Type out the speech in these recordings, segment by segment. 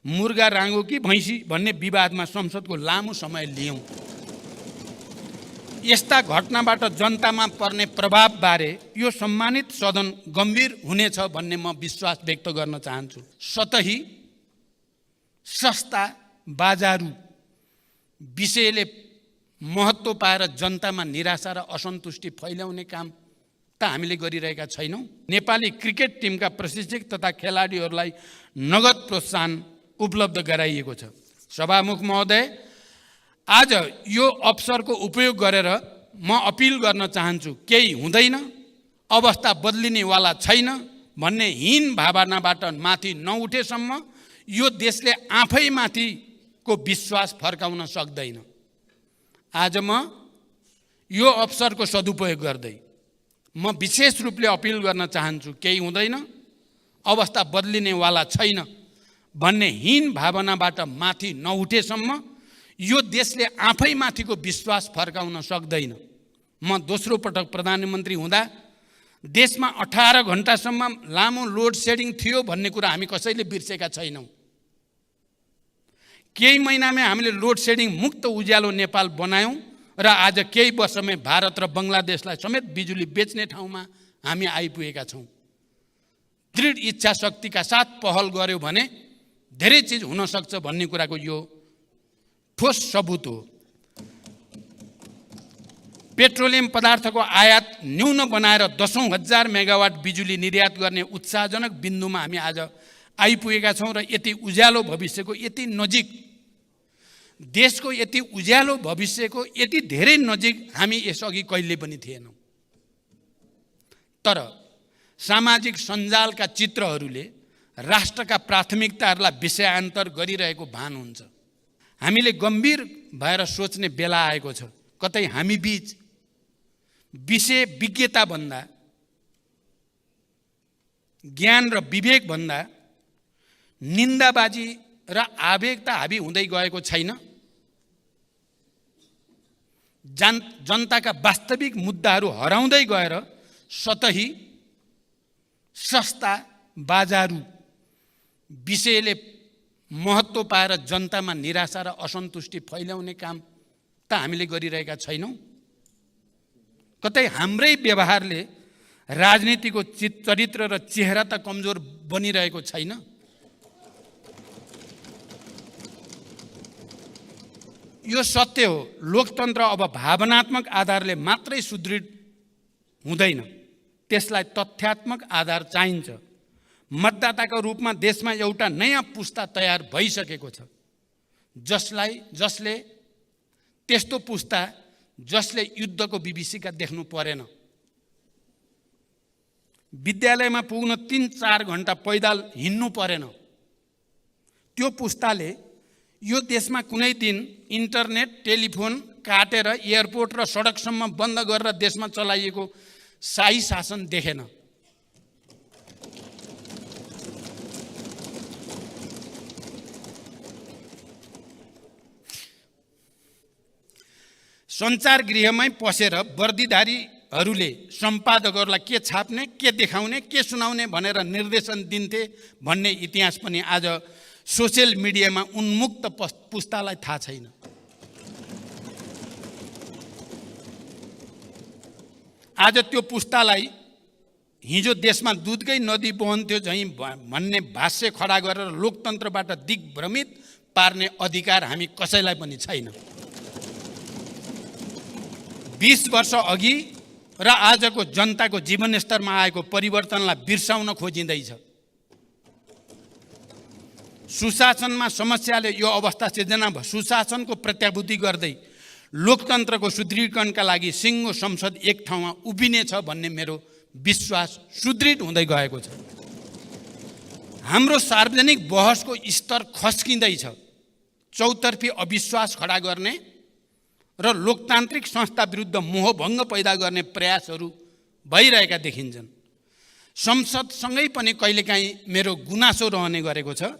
मुर्गा राँगो कि भैँसी भन्ने विवादमा संसदको लामो समय लियौँ। यस्ता घटनाबाट जनतामा पर्ने प्रभावबारे यो सम्मानित सदन गम्भीर हुनेछ भन्ने म विश्वास व्यक्त गर्न चाहन्छु। सतही सस्ता बाजारु विषयले महत्त्व पाएर जनतामा निराशा र असन्तुष्टि फैलाउने काम त हामीले गरिरहेका छैनौँ। नेपाली क्रिकेट टिमका प्रशिक्षक तथा खेलाडीहरूलाई नगद प्रोत्साहन उपलब्ध गराइएको छ। सभामुख महोदय, आज यो अवसरको उपयोग गरेर म अपिल गर्न चाहन्छु, केही हुँदैन, अवस्था बदलिनेवाला छैन भन्ने हीन भावनाबाट माथि नउठेसम्म यो देशले आफैमाथिको विश्वास फर्काउन सक्दैन। आज म यो अवसरको सदुपयोग गर्दै म विशेष रूपले अपिल गर्न चाहन्छु, केही हुँदैन, अवस्था बदलिनेवाला छैन भन्ने हीन भावनाबाट माथि नउठेसम्म यो देशले आफैमाथिको विश्वास फर्काउन सक्दैन। म दोस्रो पटक प्रधानमन्त्री हुँदा देशमा 18 घण्टासम्म लामो लोड सेडिङ थियो भन्ने कुरा हामी कसैले बिर्सेका छैनौँ। केही महिनामै हामीले लोड सेडिङ मुक्त उज्यालो नेपाल बनायौँ र आज केही वर्षमै भारत र बङ्गलादेशलाई समेत बिजुली बेच्ने ठाउँमा हामी आइपुगेका छौँ। दृढ इच्छा शक्तिका साथ पहल गर्यो भने धेरै चिज हुन सक्छ भन्ने कुराको यो ठोस सबुत हो। पेट्रोलियम पदार्थको आयात न्यून बनाएर 10,000 मेगावाट बिजुली निर्यात गर्ने उत्साहजनक बिन्दुमा हामी आज आइपुगेका छौँ र यति उज्यालो भविष्यको यति नजिक, देशको यति उज्यालो भविष्यको यति धेरै नजिक हामी यसअघि कहिले पनि थिएनौँ। तर सामाजिक सञ्जालका चित्रहरूले राष्ट्रका प्राथमिकताहरूलाई विषयान्तर गरिरहेको भान हुन्छ। हामीले गम्भीर भएर सोच्ने बेला आएको छ। कतै हामी बीच विषय विज्ञता भन्दा, ज्ञान र विवेक भन्दा निन्दाबाजी र आवेग त हाबी हुँदै गएको छैन। जनताका वास्तविक मुद्दाहरू हराउँदै गएर सतही सस्ता बाजारु विषयले महत्त्व पाएर जनतामा निराशा र असन्तुष्टि फैलाउने काम त हामीले गरिरहेका छैनौँ। कतै हाम्रै व्यवहारले राजनीतिको चरित्र र चेहरा त कमजोर बनिरहेको छैन। यो सत्य हो। लोकतन्त्र अब भावनात्मक आधारले मात्रै सुदृढ हुँदैन, त्यसलाई तथ्यात्मक आधार चाहिन्छ। मतदाताको रूपमा देशमा एउटा नयाँ पुस्ता तयार भइसकेको छ, जसले त्यस्तो पुस्ता जसले युद्धको विभीषिका देख्नु परेन। विद्यालयमा पुग्न 3-4 घण्टा पैदल हिँड्नु परेन। त्यो पुस्ताले यो देशमा कुनै दिन इन्टरनेट टेलिफोन काटेर एयरपोर्ट र सडकसम्म बन्द गरेर देशमा चलाइएको शाही शासन देखेन। सञ्चार गृहमै पसेर वर्दीधारीहरूले सम्पादकहरूलाई के छाप्ने, के देखाउने, के सुनाउने भनेर निर्देशन दिन्थे भन्ने इतिहास पनि आज सोसियल मिडियामा उन्मुक्त पुस्तालाई थाहा छैन। आज त्यो पुस्तालाई हिजो देशमा दुधकै नदी बहन्थ्यो झैँ भन्ने भाष्य खडा गरेर लोकतन्त्रबाट दिग्भ्रमित पार्ने अधिकार हामी कसैलाई पनि छैन। 20 वर्ष अघि र आजको जनताको जीवनस्तरमा आएको परिवर्तनलाई बिर्साउन खोजिँदैछ। सुशासनमा समस्याले यो अवस्था सिर्जना भयो। सुशासनको प्रत्याभूति गर्दै लोकतन्त्रको सुदृढीकरणका लागि सिङ्गो संसद एक ठाउँमा उभिनेछ भन्ने मेरो विश्वास सुदृढ हुँदै गएको छ। हाम्रो सार्वजनिक बहसको स्तर खस्किँदैछ। चौतर्फी अविश्वास खडा गर्ने र लोकतान्त्रिक संस्था विरुद्ध मोहभङ्ग पैदा गर्ने प्रयासहरू भइरहेका देखिन्छन्। संसदसँगै पनि कहिलेकाहीँ मेरो गुनासो रहने गरेको छ।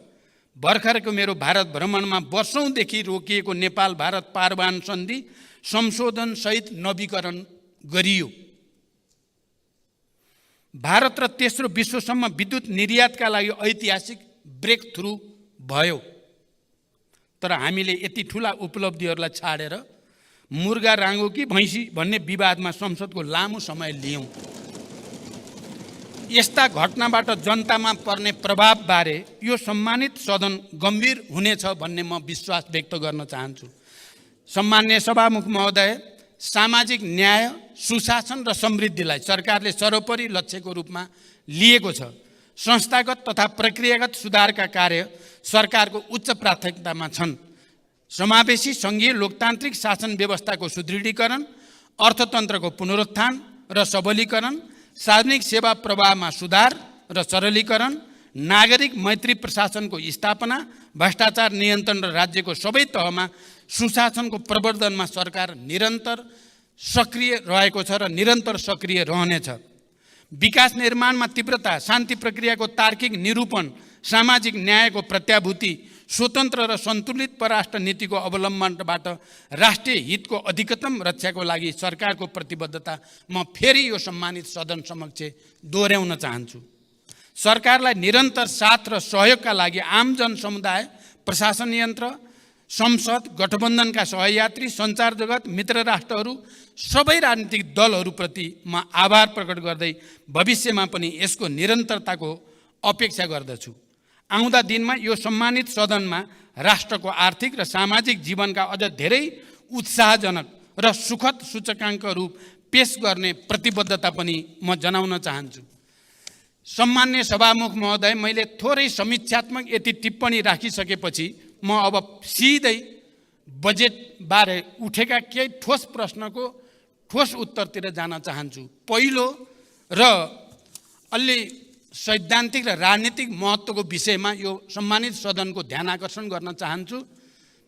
भर्खरको मेरो भारत भ्रमणमा वर्षौंदेखि रोकिएको नेपाल भारत पारवान सन्धि संशोधन सहित नवीकरण गरियो। भारत र तेस्रो विश्वसम्म विद्युत निर्यातका लागि ऐतिहासिक ब्रेक थ्रु भयो। तर हामीले यति ठुला उपलब्धिहरूलाई छाडेर मुर्गा राँगो कि भैँसी भन्ने विवादमा संसदको लामो समय लियौँ। यस्ता घटनाबाट जनतामा पर्ने प्रभावबारे यो सम्मानित सदन गम्भीर हुनेछ भन्ने म विश्वास व्यक्त गर्न चाहन्छु। सम्माननीय सभामुख महोदय, सामाजिक न्याय, सुशासन र समृद्धिलाई सरकारले सर्वोपरि लक्ष्यको रूपमा लिएको छ। संस्थागत तथा प्रक्रियागत सुधारका कार्य सरकारको उच्च प्राथमिकतामा छन्। समावेशी सङ्घीय लोकतान्त्रिक शासन व्यवस्थाको सुदृढीकरण, अर्थतन्त्रको पुनरुत्थान र सबलीकरण, सार्वजनिक सेवा प्रवाहमा सुधार र सरलीकरण, नागरिक मैत्री प्रशासनको स्थापना, भ्रष्टाचार नियन्त्रण र राज्यको सबै तहमा सुशासनको प्रवर्धनमा सरकार निरन्तर सक्रिय रहेको छ र निरन्तर सक्रिय रहनेछ। विकास निर्माणमा तीव्रता, शान्ति प्रक्रियाको तार्किक निरूपण, सामाजिक न्यायको प्रत्याभूति, स्वतन्त्र र सन्तुलित परराष्ट्र नीतिको अवलम्बनबाट राष्ट्रिय हितको अधिकतम रक्षाको लागि सरकारको प्रतिबद्धता म फेरि यो सम्मानित सदन समक्ष दोहोऱ्याउन चाहन्छु। सरकारलाई निरन्तर साथ र सहयोगका लागि आम जनसमुदाय, प्रशासन यन्त्र, संसद, गठबन्धनका सहयात्री, सञ्चार जगत, मित्र राष्ट्रहरू, सबै राजनीतिक दलहरूप्रति म आभार प्रकट गर्दै भविष्यमा पनि यसको निरन्तरताको अपेक्षा गर्दछु। आउँदा दिनमा यो सम्मानित सदनमा राष्ट्रको आर्थिक र सामाजिक जीवनका अझ धेरै उत्साहजनक र सुखद सूचकाङ्कहरू पेश गर्ने प्रतिबद्धता पनि म जनाउन चाहन्छु। सम्माननीय सभामुख महोदय, मैले थोरै समीक्षात्मक यति टिप्पणी राखिसकेपछि म अब सिधै बजेटबारे उठेका केही ठोस प्रश्नको ठोस उत्तरतिर जान चाहन्छु। पहिलो र अलि सैद्धान्तिक र राजनीतिक महत्त्वको विषयमा यो सम्मानित सदनको ध्यान आकर्षण गर्न चाहन्छु।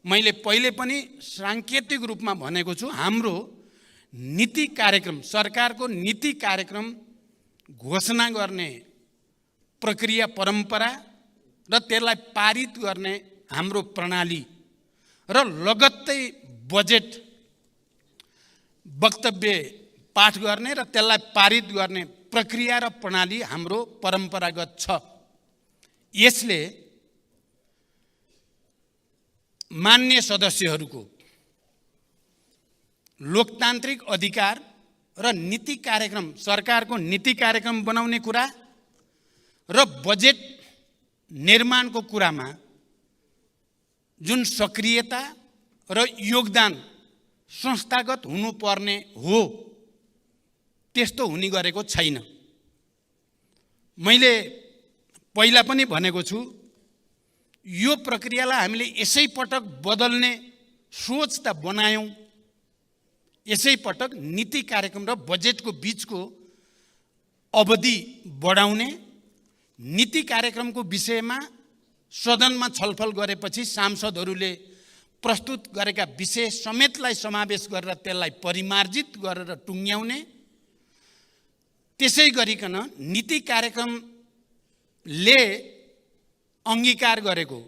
मैले पहिले पनि साङ्केतिक रूपमा भनेको छु, हाम्रो नीति कार्यक्रम, सरकारको नीति कार्यक्रम घोषणा गर्ने प्रक्रिया, परम्परा र त्यसलाई पारित गर्ने हाम्रो प्रणाली र लगत्तै बजेट वक्तव्य पाठ गर्ने र त्यसलाई पारित गर्ने प्रक्रिया र प्रणाली हाम्रो परम्परागत छ। यसले मान्य सदस्यहरूको लोकतान्त्रिक अधिकार र नीति कार्यक्रम, सरकारको नीति कार्यक्रम बनाउने कुरा र बजेट निर्माणको कुरामा जुन सक्रियता र योगदान संस्थागत हुनुपर्ने हो, त्यस्तो हुने गरेको छैन। मैले पहिला पनि भनेको छु, यो प्रक्रियालाई हामीले यसै पटक बदल्ने सोच त बनायौँ। यसै पटक नीति कार्यक्रम र बजेटको बीचको अवधि बढाउने, नीति कार्यक्रमको विषयमा सदनमा छलफल गरेपछि सांसदहरूले प्रस्तुत गरेका विषय समेतलाई समावेश गरेर त्यसलाई परिमार्जित गरेर टुङ्ग्याउने, त्यसै गरिकन नीति कार्यक्रमले अङ्गीकार गरेको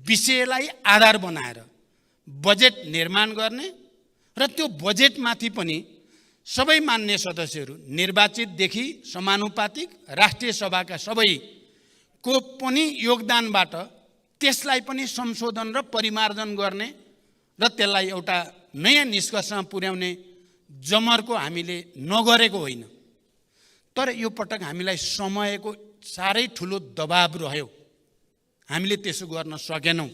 विषयलाई आधार बनाएर बजेट निर्माण गर्ने र त्यो बजेटमाथि पनि सबै मान्य सदस्यहरू निर्वाचितदेखि समानुपातिक राष्ट्रिय सभाका सबैको पनि योगदानबाट त्यसलाई पनि संशोधन र परिमार्जन गर्ने र त्यसलाई एउटा नयाँ निष्कर्षमा पुर्याउने जमर्को हामीले नगरेको होइन। तर यो पटक हामीलाई समयको साह्रै ठुलो दबाब रह्यो, हामीले त्यसो गर्न सकेनौँ।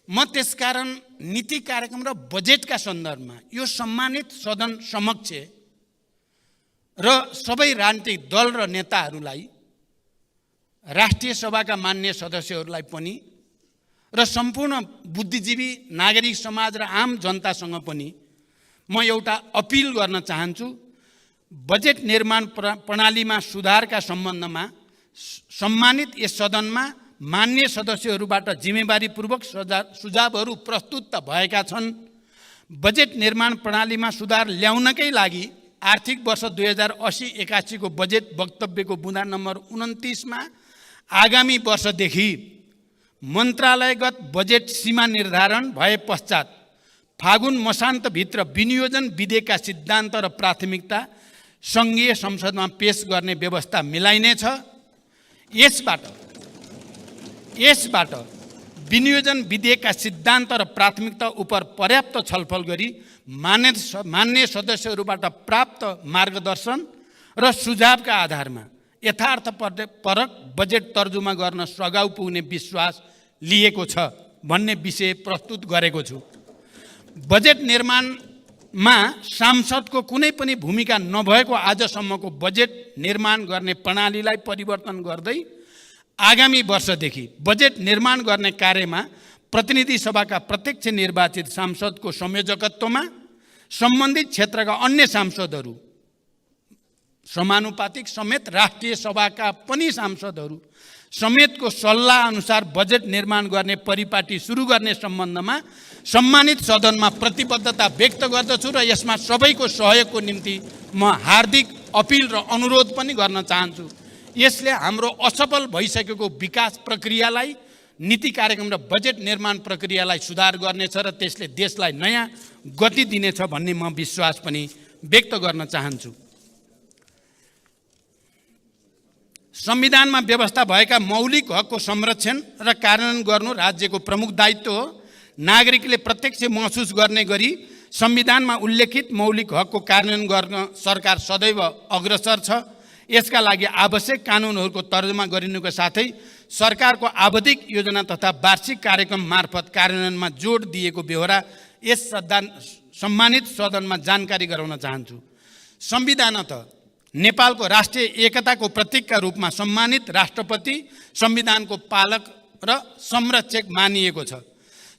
म त्यसकारण नीति कार्यक्रम र बजेटका सन्दर्भमा यो सम्मानित सदन समक्ष र सबै राजनीतिक दल र नेताहरूलाई, राष्ट्रिय सभाका मान्य सदस्यहरूलाई पनि र सम्पूर्ण बुद्धिजीवी नागरिक समाज र आम जनतासँग पनि म एउटा अपिल गर्न चाहन्छु। बजेट निर्माण प्रणालीमा सुधारका सम्बन्धमा सम्मानित यस सदनमा मान्य सदस्यहरूबाट जिम्मेवारीपूर्वक सुझावहरू प्रस्तुत त भएका छन्। बजेट निर्माण प्रणालीमा सुधार ल्याउनकै लागि आर्थिक वर्ष 2080-81 को बजेट वक्तव्यको बुँदा नम्बर 29मा आगामी वर्षदेखि मन्त्रालयगत बजेट सीमा निर्धारण भए पश्चात फागुन मसान्तभित्र विनियोजन विधेयकका सिद्धान्त र प्राथमिकता सङ्घीय संसदमा पेश गर्ने व्यवस्था मिलाइनेछ। यसबाट विनियोजन विधेयकका सिद्धान्त र प्राथमिकता उप पर्याप्त छलफल गरी मान्य सदस्यहरूबाट प्राप्त मार्गदर्शन र सुझावका आधारमा यथार्थपरक बजेट तर्जुमा गर्न सघाउ पुग्ने विश्वास लिएको छ भन्ने विषय प्रस्तुत गरेको छु। बजेट निर्माणमा सांसदको कुनै पनि भूमिका नभएको आजसम्मको बजेट निर्माण गर्ने प्रणालीलाई परिवर्तन गर्दै आगामी वर्षदेखि बजेट निर्माण गर्ने कार्यमा प्रतिनिधि सभाका प्रत्यक्ष निर्वाचित सांसदको संयोजकत्वमा सम्बन्धित क्षेत्रका अन्य सांसदहरू समानुपातिक समेत राष्ट्रिय सभाका पनि सांसदहरू समेतको सल्लाह अनुसार बजेट निर्माण गर्ने परिपाटी सुरु गर्ने सम्बन्धमा सम्मानित सदनमा प्रतिबद्धता व्यक्त गर्दछु र यसमा सबैको सहयोगको निम्ति म हार्दिक अपिल र अनुरोध पनि गर्न चाहन्छु। यसले हाम्रो असफल भइसकेको विकास प्रक्रियालाई, नीति कार्यक्रम र बजेट निर्माण प्रक्रियालाई सुधार गर्नेछ र त्यसले देशलाई नयाँ गति दिनेछ भन्ने म विश्वास पनि व्यक्त गर्न चाहन्छु। संविधानमा व्यवस्था भएका मौलिक हकको संरक्षण र कार्यान्वयन गर्नु राज्यको प्रमुख दायित्व हो। नागरिकले प्रत्यक्ष महसुस गर्ने गरी संविधानमा उल्लेखित मौलिक हकको कार्यान्वयन गर्न सरकार सदैव अग्रसर छ। यसका लागि आवश्यक कानुनहरूको तर्जुमा गरिनुको साथै सरकारको आवधिक योजना तथा वार्षिक कार्यक्रम मार्फत कार्यान्वयनमा जोड दिएको बेहोरा यस सम्मानित सदनमा जानकारी गराउन चाहन्छु। संविधानत नेपालको राष्ट्रिय एकताको प्रतीकका रूपमा सम्मानित राष्ट्रपति संविधानको पालक र संरक्षक मानिएको छ।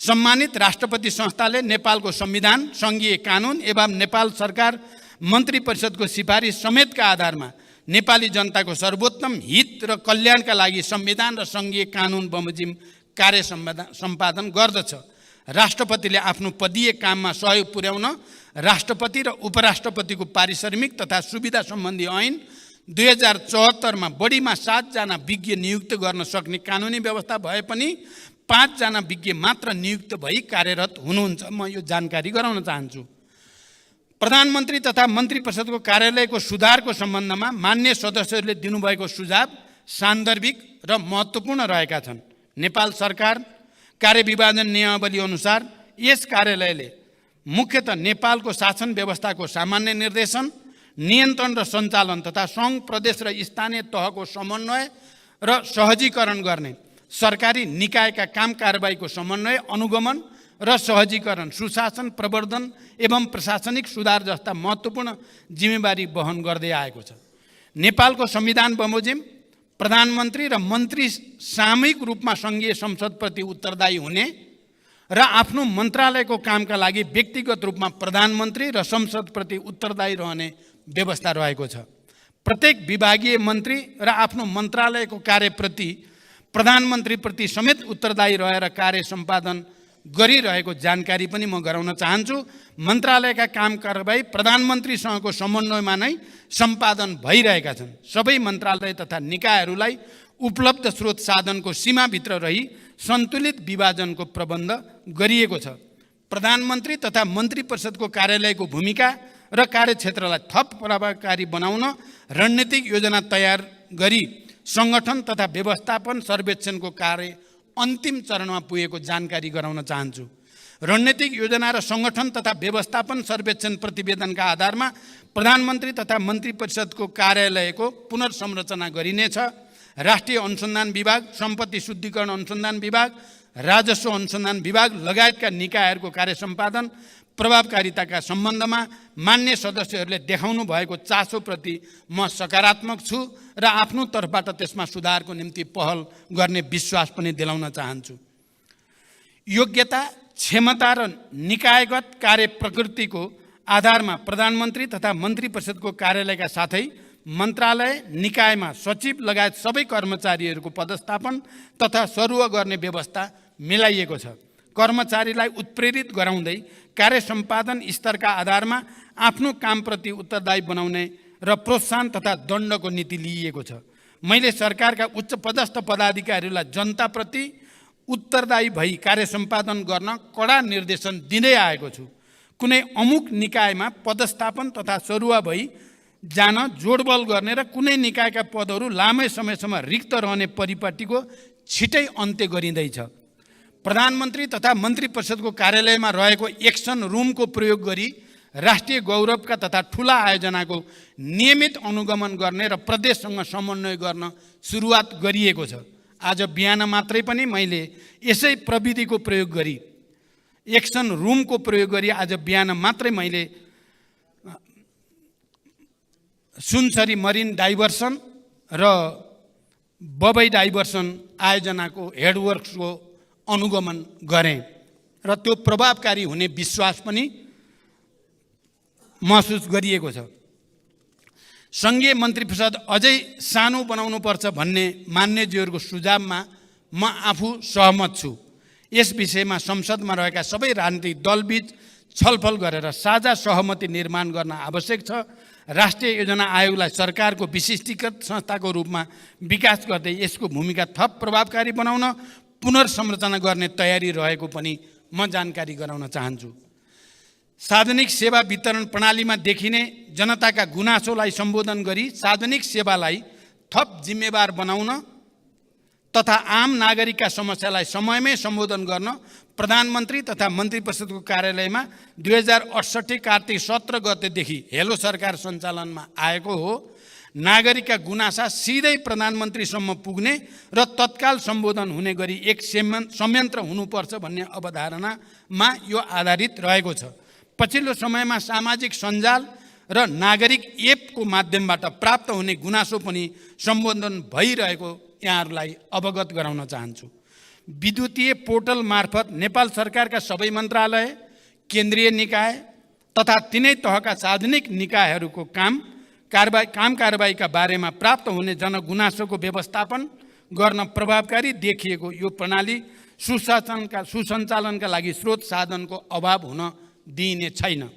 सम्मानित राष्ट्रपति संस्थाले नेपालको संविधान, सङ्घीय कानुन एवं नेपाल सरकार मन्त्री परिषदको सिफारिस समेतका आधारमा नेपाली जनताको सर्वोत्तम हित र कल्याणका लागि संविधान र सङ्घीय कानुन बमोजिम कार्य सम्पादन गर्दछ। राष्ट्रपतिले आफ्नो पदीय काममा सहयोग पुर्याउन राष्ट्रपति र उपराष्ट्रपतिको पारिश्रमिक तथा सुविधा सम्बन्धी ऐन 2074 मा बढीमा 7 जना विज्ञ नियुक्त गर्न सक्ने कानुनी व्यवस्था भए पनि 5 जना विज्ञ मात्र नियुक्त भई कार्यरत हुनुहुन्छ। म यो जानकारी गराउन चाहन्छु। प्रधानमन्त्री तथा मन्त्री परिषदको कार्यालयको सुधारको सम्बन्धमा मान्य सदस्यहरूले दिनुभएको सुझाव सान्दर्भिक र महत्त्वपूर्ण रहेका छन्। नेपाल सरकार कार्यविभाजन नियमावली अनुसार यस कार्यालयले मुख्यतः नेपालको शासन व्यवस्थाको सामान्य निर्देशन, नियन्त्रण र सञ्चालन तथा सङ्घ, प्रदेश र स्थानीय तहको समन्वय र सहजीकरण गर्ने, सरकारी निकायका काम कारबाहीको समन्वय, अनुगमन र सहजीकरण, सुशासन, प्रवर्धन एवं प्रशासनिक सुधार जस्ता महत्त्वपूर्ण जिम्मेवारी वहन गर्दै आएको छ। नेपालको संविधान बमोजिम प्रधानमन्त्री र मन्त्री सामूहिक रूपमा सङ्घीय संसदप्रति उत्तरदायी हुने र आफ्नो मन्त्रालयको कामका लागि व्यक्तिगत रूपमा प्रधानमन्त्री र संसदप्रति उत्तरदायी रहने व्यवस्था रहेको छ। प्रत्येक विभागीय मन्त्री र आफ्नो मन्त्रालयको कार्यप्रति प्रधानमन्त्रीप्रति समेत उत्तरदायी रहेर कार्य सम्पादन गरिरहेको जानकारी पनि म गराउन चाहन्छु। मन्त्रालयका काम कारबाही प्रधानमन्त्रीसँगको समन्वयमा नै सम्पादन भइरहेका छन्। सबै मन्त्रालय तथा निकायहरूलाई उपलब्ध स्रोत साधनको सीमाभित्र रही सन्तुलित विभाजनको प्रबन्ध गरिएको छ। प्रधानमन्त्री तथा मन्त्री परिषदको कार्यालयको भूमिका र कार्यक्षेत्रलाई थप प्रभावकारी बनाउन रणनीतिक योजना तयार गरी सङ्गठन तथा व्यवस्थापन सर्वेक्षणको कार्य अन्तिम चरणमा पुगेको जानकारी गराउन चाहन्छु। रणनीतिक योजना र सङ्गठन तथा व्यवस्थापन सर्वेक्षण प्रतिवेदनका आधारमा प्रधानमन्त्री तथा मन्त्री परिषदको कार्यालयको पुनर्संरचना गरिनेछ। राष्ट्रिय अनुसन्धान विभाग, सम्पत्ति शुद्धिकरण अनुसन्धान विभाग, राजस्व अनुसन्धान विभाग लगायतका निकायहरूको कार्य सम्पादन प्रभावकारिताका सम्बन्धमा मान्य सदस्यहरूले देखाउनु भएको चासोप्रति म सकारात्मक छु र आफ्नो तर्फबाट त्यसमा सुधारको निम्ति पहल गर्ने विश्वास पनि दिलाउन चाहन्छु। योग्यता, क्षमता र निकायगत कार्य प्रकृतिको आधारमा प्रधानमन्त्री तथा मन्त्री परिषदको कार्यालयका साथै मन्त्रालय, निकायमा सचिव लगायत सबै कर्मचारीहरूको पदस्थापन तथा सरुवा गर्ने व्यवस्था मिलाइएको छ। कर्मचारीलाई उत्प्रेरित गराउँदै कार्य सम्पादन स्तरका आधारमा आफ्नो कामप्रति उत्तरदायी बनाउने र प्रोत्साहन तथा दण्डको नीति लिइएको छ। मैले सरकारका उच्च पदस्थ पदाधिकारीहरूलाई जनताप्रति उत्तरदायी भई कार्य सम्पादन गर्न कडा निर्देशन दिँदै आएको छु। कुनै अमुक निकायमा पदस्थापन तथा सरुवा भई जान जोडबल गर्ने र कुनै निकायका पदहरू लामै समयसम्म रिक्त रहने परिपाटीको छिटै अन्त्य गरिँदैछ। प्रधानमन्त्री तथा मन्त्री परिषदको कार्यालयमा रहेको एक्सन रुमको प्रयोग गरी राष्ट्रिय गौरवका तथा ठुला आयोजनाको नियमित अनुगमन गर्ने र प्रदेशसँग समन्वय गर्न सुरुवात गरिएको छ। आज बिहान मात्रै पनि मैले यसै प्रविधिको प्रयोग गरी एक्सन रुमको प्रयोग गरी आज बिहान मात्रै मैले सुनसरी मरिन डाइभर्सन र बबई डाइभर्सन आयोजनाको हेडवर्क्सको अनुगमन गरेँ र त्यो प्रभावकारी हुने विश्वास पनि महसुस गरिएको छ। सङ्घीय मन्त्री परिषद अझै सानो बनाउनुपर्छ भन्ने मान्यज्यूहरूको सुझावमा म आफू सहमत छु। यस विषयमा संसदमा रहेका सबै राजनीतिक दलबीच छलफल गरेर साझा सहमति निर्माण गर्न आवश्यक छ। राष्ट्रिय योजना आयोगलाई सरकारको विशिष्टीकृत संस्थाको रूपमा विकास गर्दै यसको भूमिका थप प्रभावकारी बनाउन पुनर्संरचना गर्ने तयारी रहेको पनि म जानकारी गराउन चाहन्छु। सार्वजनिक सेवा वितरण प्रणालीमा देखिने जनताका गुनासोलाई सम्बोधन गरी सार्वजनिक सेवालाई थप जिम्मेवार बनाउन तथा आम नागरिकका समस्यालाई समयमै सम्बोधन गर्न प्रधानमन्त्री तथा मन्त्री परिषदको कार्यालयमा 2068 कार्तिक 17 गतेदेखि हेलो सरकार सञ्चालनमा आएको हो। नागरिकका गुनासा सिधै प्रधानमन्त्रीसम्म पुग्ने र तत्काल सम्बोधन हुने गरी एक संयन्त्र हुनुपर्छ भन्ने अवधारणामा यो आधारित रहेको छ। पछिल्लो समयमा सामाजिक सञ्जाल र नागरिक एपको माध्यमबाट प्राप्त हुने गुनासो पनि सम्बोधन भइरहेको यहाँहरूलाई अवगत गराउन चाहन्छु। विद्युतीय पोर्टल मार्फत नेपाल सरकारका सबै मन्त्रालय, केन्द्रीय निकाय तथा तिनै तहका सार्वजनिक निकायहरूको काम कारबाहीका बारेमा प्राप्त हुने जनगुनासोको व्यवस्थापन गर्न प्रभावकारी देखिएको यो प्रणाली सुसञ्चालनका लागि स्रोत साधनको अभाव हुन दिइने छैन।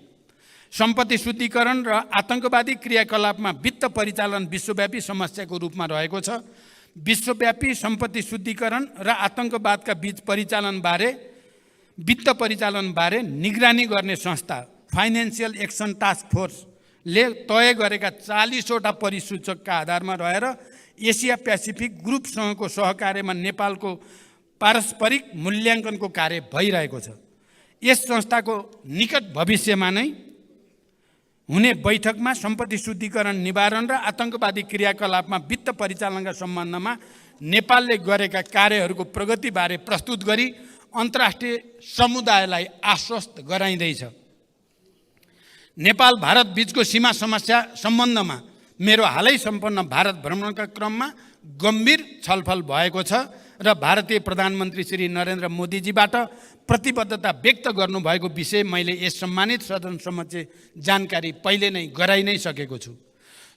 सम्पत्ति शुद्धिकरण र आतंकवादी क्रियाकलापमा वित्त परिचालन विश्वव्यापी समस्याको रूपमा रहेको छ। विश्वव्यापी सम्पत्ति शुद्धिकरण र आतंकवादका बीच वित्त परिचालनबारे निगरानी गर्ने संस्था फाइनेन्सियल एक्सन टास्क फोर्सले तय गरेका 40वटा परिसूचकका आधारमा रहेर एसिया पेसिफिक ग्रुपसँगको सहकार्यमा नेपालको पारस्परिक मूल्याङ्कनको कार्य भइरहेको छ। यस संस्थाको निकट भविष्यमा नै हुने बैठकमा सम्पत्ति शुद्धिकरण निवारण र आतंकवादी क्रियाकलापमा वित्त परिचालनका सम्बन्धमा नेपालले गरेका कार्यहरूको प्रगतिबारे प्रस्तुत गरी अन्तर्राष्ट्रिय समुदायलाई आश्वस्त गराइँदैछ। नेपाल भारत बीचको सीमा समस्या सम्बन्धमा मेरो हालै सम्पन्न भारत भ्रमणका क्रममा गम्भीर छलफल भएको छ र भारतीय प्रधानमन्त्री श्री नरेन्द्र मोदीजीबाट प्रतिबद्धता व्यक्त गर्नुभएको विषय मैले यस सम्मानित सदन समक्ष जानकारी पहिले नै गराइ नै सकेको छु।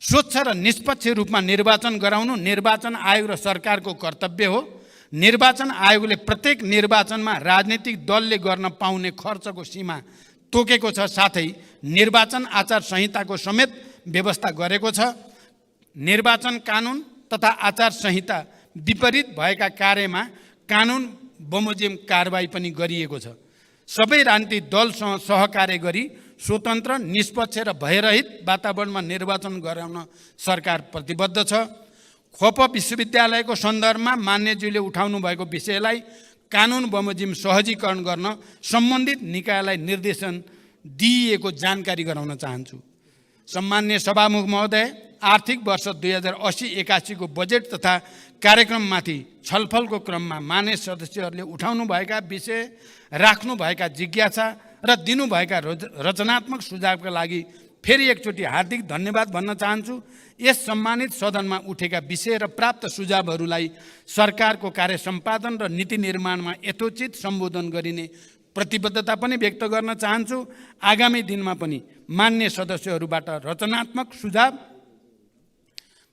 स्वच्छ र निष्पक्ष रूपमा निर्वाचन गराउनु निर्वाचन आयोग र सरकारको कर्तव्य हो। निर्वाचन आयोगले प्रत्येक निर्वाचनमा राजनीतिक दलले गर्न पाउने खर्चको सीमा तोकेको छ, साथै निर्वाचन आचार संहिताको समेत व्यवस्था गरेको छ। निर्वाचन कानुन तथा आचार संहिता विपरीत भएका कार्यमा कानुन बमोजिम कारबाही पनि गरिएको छ। सबै राजनीतिक दलसँग सहकार्य गरी स्वतन्त्र, निष्पक्ष र भयरहित वातावरणमा निर्वाचन गराउन सरकार प्रतिबद्ध छ। खोप विश्वविद्यालयको सन्दर्भमा मान्यज्यूले उठाउनु भएको विषयलाई कानुन बमोजिम सहजीकरण गर्न सम्बन्धित निकायलाई निर्देशन दिइएको जानकारी गराउन चाहन्छु। सम्मान्य सभामुख महोदय, आर्थिक वर्ष 2080-81 को बजेट तथा कार्यक्रममाथि छलफलको क्रममा मान्य सदस्यहरूले उठाउनुभएका विषय, राख्नुभएका जिज्ञासा र दिनुभएका रचनात्मक सुझावका लागि फेरि एकचोटि हार्दिक धन्यवाद भन्न चाहन्छु। यस सम्मानित सदनमा उठेका विषय र प्राप्त सुझावहरूलाई सरकारको कार्य सम्पादन र नीति निर्माणमा यथोचित सम्बोधन गरिने प्रतिबद्धता पनि व्यक्त गर्न चाहन्छु। आगामी दिनमा पनि मान्य सदस्यहरूबाट रचनात्मक सुझाव,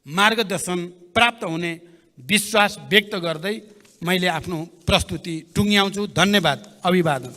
मार्गदर्शन प्राप्त हुने विश्वास व्यक्त गर्दै मैले आफ्नो प्रस्तुति टुङ्ग्याउँछु। धन्यवाद, अभिवादन।